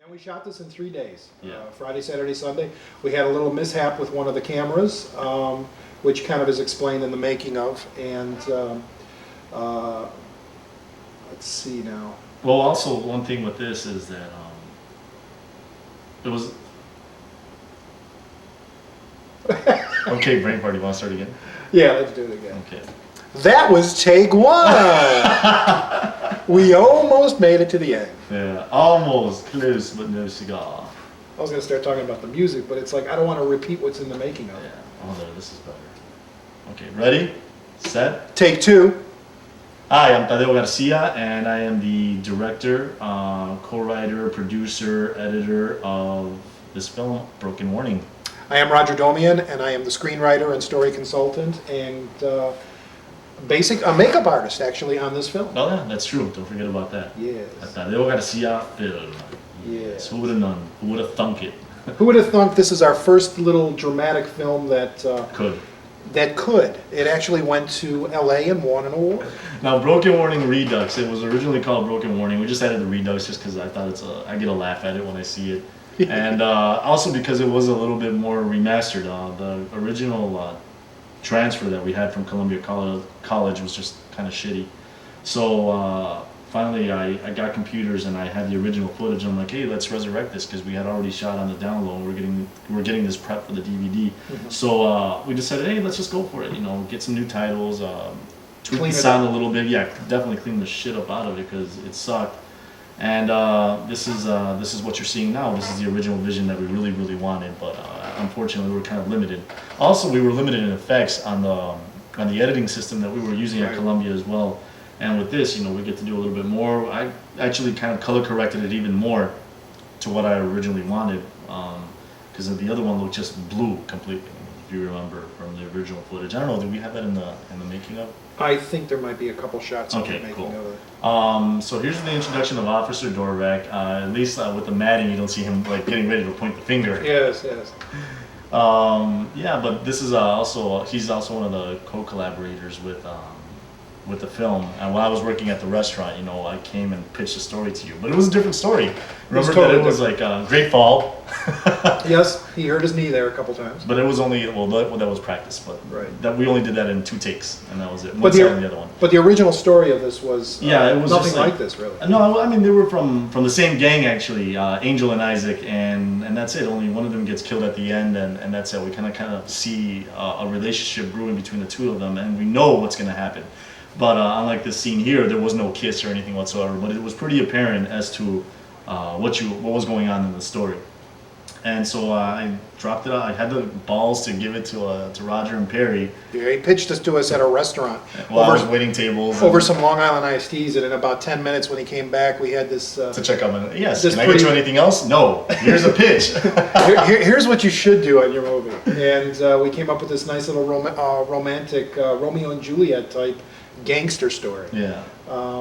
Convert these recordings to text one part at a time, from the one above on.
And we shot this in 3 days. Yeah. Friday, Saturday, Sunday. We had a little mishap with one of the cameras, which kind of is explained in the making of. And let's see now. Well, also one thing with this is that it was. Okay, brain party. Want to start again? Yeah, let's do it again. Okay. That was take one. We almost made it to the end. Yeah, almost close, but no cigar. I was going to start talking about the music, but it's like I don't want to repeat what's in the making of it. Yeah. Oh, no, this is better. Okay, ready, set. Take two. Hi, I'm Tadeo Garcia, and I am the director, co-writer, producer, editor of this film, Broken Warning. I am Roger Domian, and I am the screenwriter and story consultant and a makeup artist, actually, on this film. Oh, yeah, that's true. Don't forget about that. Yes. Tadeo Garcia film. Yes. Who would have known? Who would have thunk it? Who would have thought this is our first little dramatic film that Could. It actually went to LA and won an award. Now, Broken Warning Redux. It was originally called Broken Warning. We just added the Redux just because I thought I get a laugh at it when I see it. And also because it was a little bit more remastered. The original transfer that we had from Columbia College was just kind of shitty. So finally I got computers and I had the original footage. I'm like, hey, let's resurrect this because we had already shot On The Downlow and we're getting this prep for the DVD. Mm-hmm. So we decided, hey, let's just go for it. You know, get some new titles, tweak the sound a little bit. Yeah, definitely clean the shit up out of it because it sucked. And this is what you're seeing now. This is the original vision that we really, really wanted, but unfortunately we were kind of limited. Also, we were limited in effects on the editing system that we were using at Columbia as well. And with this, you know, we get to do a little bit more. I actually kind of color corrected it even more to what I originally wanted, because the other one looked just blue completely. If you remember from the original footage, I don't know. Did we have that in the making of? I think there might be a couple shots of the making of it. So here's the introduction of Officer Dorvac. At least with the matting, you don't see him like getting ready to point the finger. Yes, yes. Yeah, but this is he's also one of the co-collaborators with the film. And while I was working at the restaurant, you know, I came and pitched a story to you, but it was a different story. Remember that it was like Great Fall. Yes, he hurt his knee there a couple times. But it was only that was practice. But that we only did that in 2 takes, and that was it. But the other one. But the original story of this was it was nothing like this, really. No, I mean they were from the same gang actually, Angel and Isaac, and that's it. Only one of them gets killed at the end, and that's it. We kind of see a relationship brewing between the two of them, and we know what's going to happen. But unlike this scene here, there was no kiss or anything whatsoever. But it was pretty apparent as to what was going on in the story. And so I dropped it out. I had the balls to give it to Roger and Perry. Yeah, he pitched this to us at a restaurant. While I was waiting tables. Over some Long Island iced teas, and in about 10 minutes when he came back, we had this... to check out yes, can I get you anything else? No. Here's a pitch. Here's what you should do on your movie. And we came up with this nice little romantic Romeo and Juliet type gangster story. Yeah.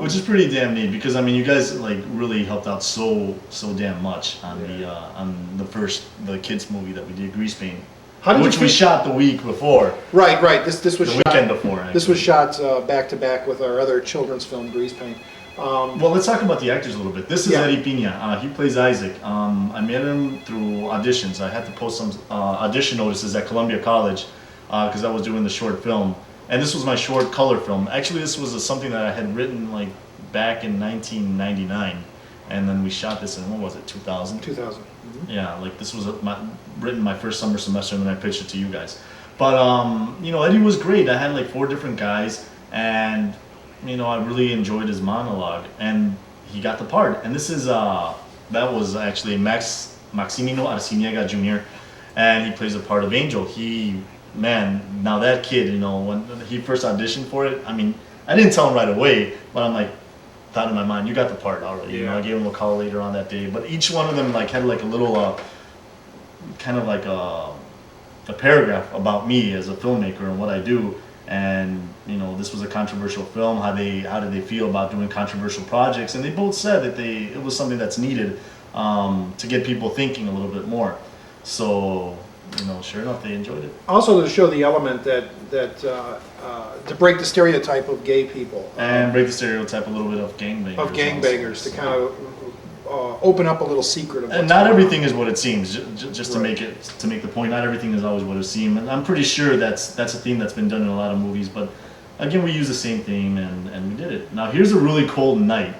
Which is pretty damn neat because I mean you guys like really helped out so damn much on the kids movie that we did, Grease Paint, which we shot the week before. Right. This was the weekend before. Actually. This was shot back to back with our other children's film, Grease Paint. Well, let's talk about the actors a little bit. This is Eddie Pina. He plays Isaac. I met him through auditions. I had to post some audition notices at Columbia College because I was doing the short film. And this was my short color film. Actually, this was something that I had written like back in 1999, and then we shot this in, what was it, 2000? 2000. Mm-hmm. Yeah, like this was written my first summer semester, and then I pitched it to you guys. But you know, Eddie was great. I had like 4 different guys, and you know, I really enjoyed his monologue, and he got the part. And this is that was actually Maximino Arciniega Jr., and he plays the part of Angel. Man, now that kid, you know, when he first auditioned for it, I mean, I didn't tell him right away, but I'm like, thought in my mind, you got the part already. Yeah. You know, I gave him a call later on that day, but each one of them like had like a little, kind of like a paragraph about me as a filmmaker and what I do. And you know, this was a controversial film. How did they feel about doing controversial projects? And they both said that it was something that's needed to get people thinking a little bit more. So. You know, sure enough, they enjoyed it. Also to show the element that to break the stereotype of gay people. And break the stereotype a little bit of gangbangers. Of gangbangers, to kind of open up a little secret of what's And not going everything on. is what it seems. Just to Right. make the point, not everything is always what it seems. And I'm pretty sure that's a theme that's been done in a lot of movies. But again, we use the same theme, and we did it. Now here's a really cold night.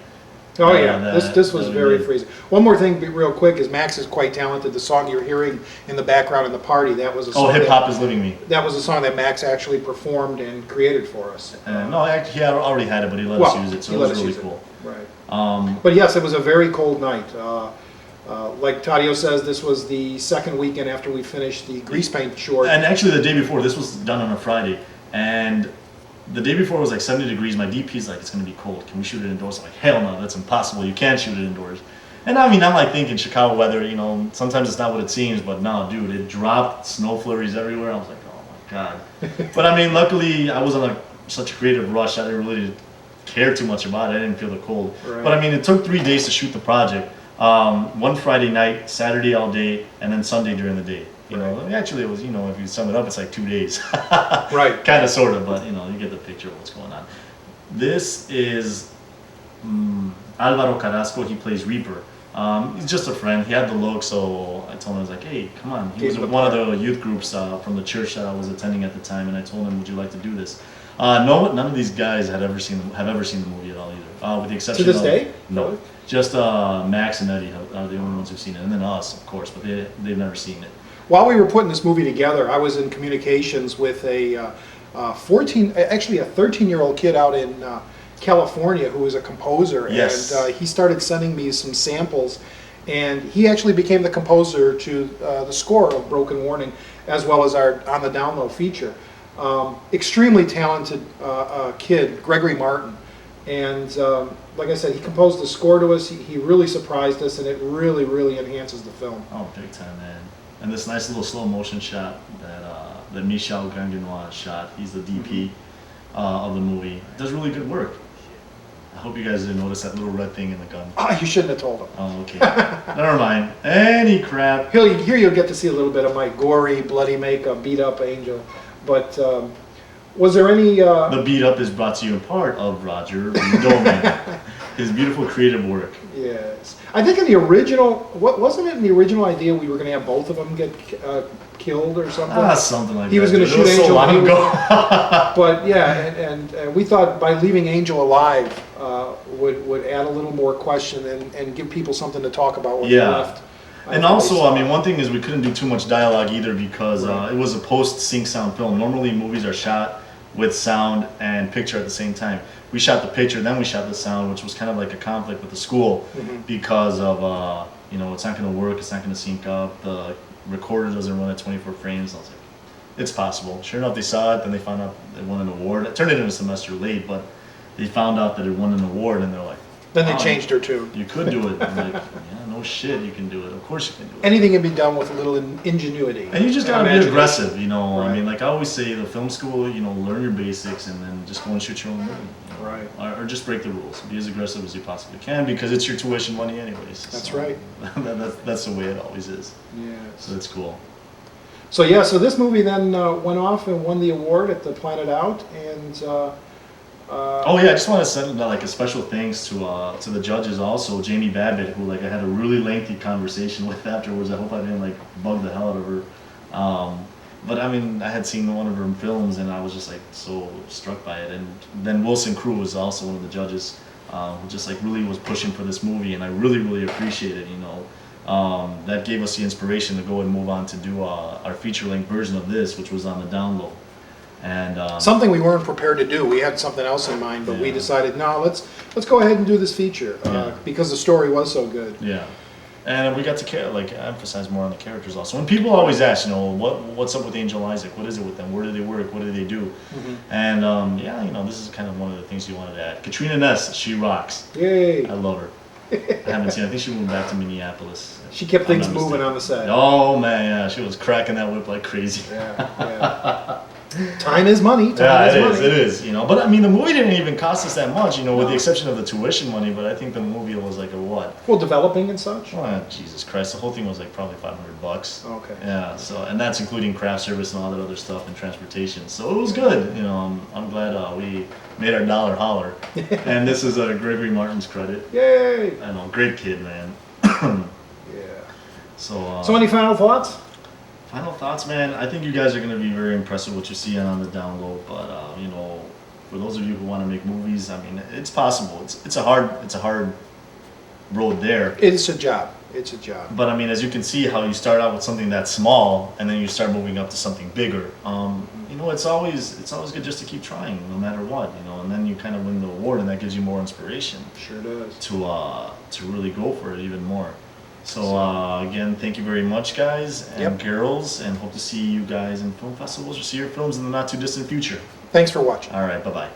Oh yeah, this was that we very did. freezing. One more thing, real quick, is Max is quite talented. The song you're hearing in the background in the party, that was a song. Oh, hip hop is living me. That was a song that Max actually performed and created for us. No, actually, he already had it, but he let us use it, so he it let was us really use it. cool. Right. But yes, it was a very cold night. Like Tadio says, this was the second weekend after we finished the grease paint short. And actually, the day before, this was done on a Friday, and the day before it was like 70 degrees. My DP's like, it's gonna be cold. Can we shoot it indoors? I'm like, hell no, that's impossible. You can't shoot it indoors. And I mean, I'm like thinking Chicago weather, you know, sometimes it's not what it seems, but no, dude, it dropped, snow flurries everywhere. I was like, oh my god. But I mean, luckily, I was on such a creative rush. I didn't really care too much about it. I didn't feel the cold. Right. But I mean, it took 3 days to shoot the project. One Friday night, Saturday all day, and then Sunday during the day. You know, actually it was, you know, if you sum it up, it's like 2 days. Right. Kind of, sort of, but you know, you get the picture of what's going on. This is Alvaro Carrasco. He plays Reaper. He's just a friend. He had the look, so I told him, I was like, hey, come on. He was Gave him one of the the youth groups from the church that I was attending at the time, and I told him, would you like to do this? No, none of these guys have ever seen the movie at all either, with the exception To this of day? no, Really? just Max and Eddie are the only ones who've seen it, and then us, of course, but they've never seen it. While we were putting this movie together, I was in communications with a 13-year-old kid out in California who was a composer. Yes. And he started sending me some samples, and he actually became the composer to the score of Broken Warning, as well as our On The Downlow feature. Extremely talented kid, Gregory Martin. And like I said, he composed the score to us. He really surprised us, and it really, really enhances the film. Oh, big time, man. And this nice little slow motion shot that Michel Gangenois shot. He's the DP of the movie. Does really good work. I hope you guys didn't notice that little red thing in the gun. You shouldn't have told him. Oh, okay. Never mind. Any crap. Here you'll get to see a little bit of my gory, bloody makeup, beat up Angel. But was there any... The beat up is brought to you in part of Roger Doman. His beautiful creative work. Yes. I think in the original, wasn't it in the original idea we were going to have both of them get killed or something? Something like that. He was going to It shoot was so Angel. long ago. But yeah, and we thought by leaving Angel alive would add a little more question and give people something to talk about when they left. And also, I mean, one thing is we couldn't do too much dialogue either because Right. it was a post-sync sound film. Normally, movies are shot with sound and picture at the same time. We shot the picture, then we shot the sound, which was kind of like a conflict with the school because of, you know, it's not going to work, it's not going to sync up, the recorder doesn't run at 24 frames. I was like, it's possible. Sure enough, they saw it, then they found out they won an award. It turned it in a semester late, but they found out that it won an award, and they're like, Then they "Oh, changed her too. you could do it." I'm like, yeah, no shit, you can do it. Of course you can do it. Anything can be done with a little ingenuity. And you just gotta be imagination. aggressive, you know. Right. I mean, like I always say, the film school, you know, learn your basics and then just go and shoot your own movie. You know? Right. Or just break the rules. Be as aggressive as you possibly can because it's your tuition money anyways. That's So, right. that's the way it always is. Yes. So that's cool. So yeah, so this movie then went off and won the award at the Planet Out, and Oh yeah, I just want to send like a special thanks to the judges also, Jamie Babbitt, who like I had a really lengthy conversation with afterwards. I hope I didn't like bug the hell out of her. But I mean, I had seen one of her films and I was just like so struck by it. And then Wilson Crew was also one of the judges who just like really was pushing for this movie, and I really really appreciate it. You know, that gave us the inspiration to go and move on to do our feature-length version of this, which was On The Downlow. And something we weren't prepared to do. We had something else in mind, but we Yeah. decided, no, let's go ahead and do this feature because the story was so good. yeah, and we got to emphasize more on the characters also. And people always ask, you know, what's up with Angel Isaac? What is it with them? Where do they work? What do they do? And yeah, you know, this is kind of one of the things you wanted to add. Katrina Ness, she rocks. Yay! I love her. I haven't seen. I think she moved back to Minneapolis. She kept I'm things not moving mistaken. on the set. Oh man, yeah, she was cracking that whip like crazy. Yeah. Time is money. Time Yeah, is it money. is. It is. You know, but I mean, the movie didn't even cost us that much. You know, with the exception of the tuition money. But I think the movie was like a what? Well, developing and such. Oh, Jesus Christ! The whole thing was like probably $500. Okay. Yeah. So, and that's including craft service and all that other stuff and transportation. So it was good. You know, I'm glad we made our dollar holler. And this is Gregory Martin's credit. Yay! I know, great kid, man. Yeah. So, So any final thoughts? final thoughts, man. I think you guys are going to be very impressed with what you see on the download. But you know, for those of you who want to make movies, I mean, it's possible. It's a hard road there. It's a job. It's a job. But I mean, as you can see, how you start out with something that small, and then you start moving up to something bigger. You know, it's always good just to keep trying, no matter what. You know, and then you kind of win the award, and that gives you more inspiration Sure does. to really go for it even more. So again, thank you very much, guys and Yep. girls, and hope to see you guys in film festivals or see your films in the not too distant future. Thanks for watching. All right, bye bye.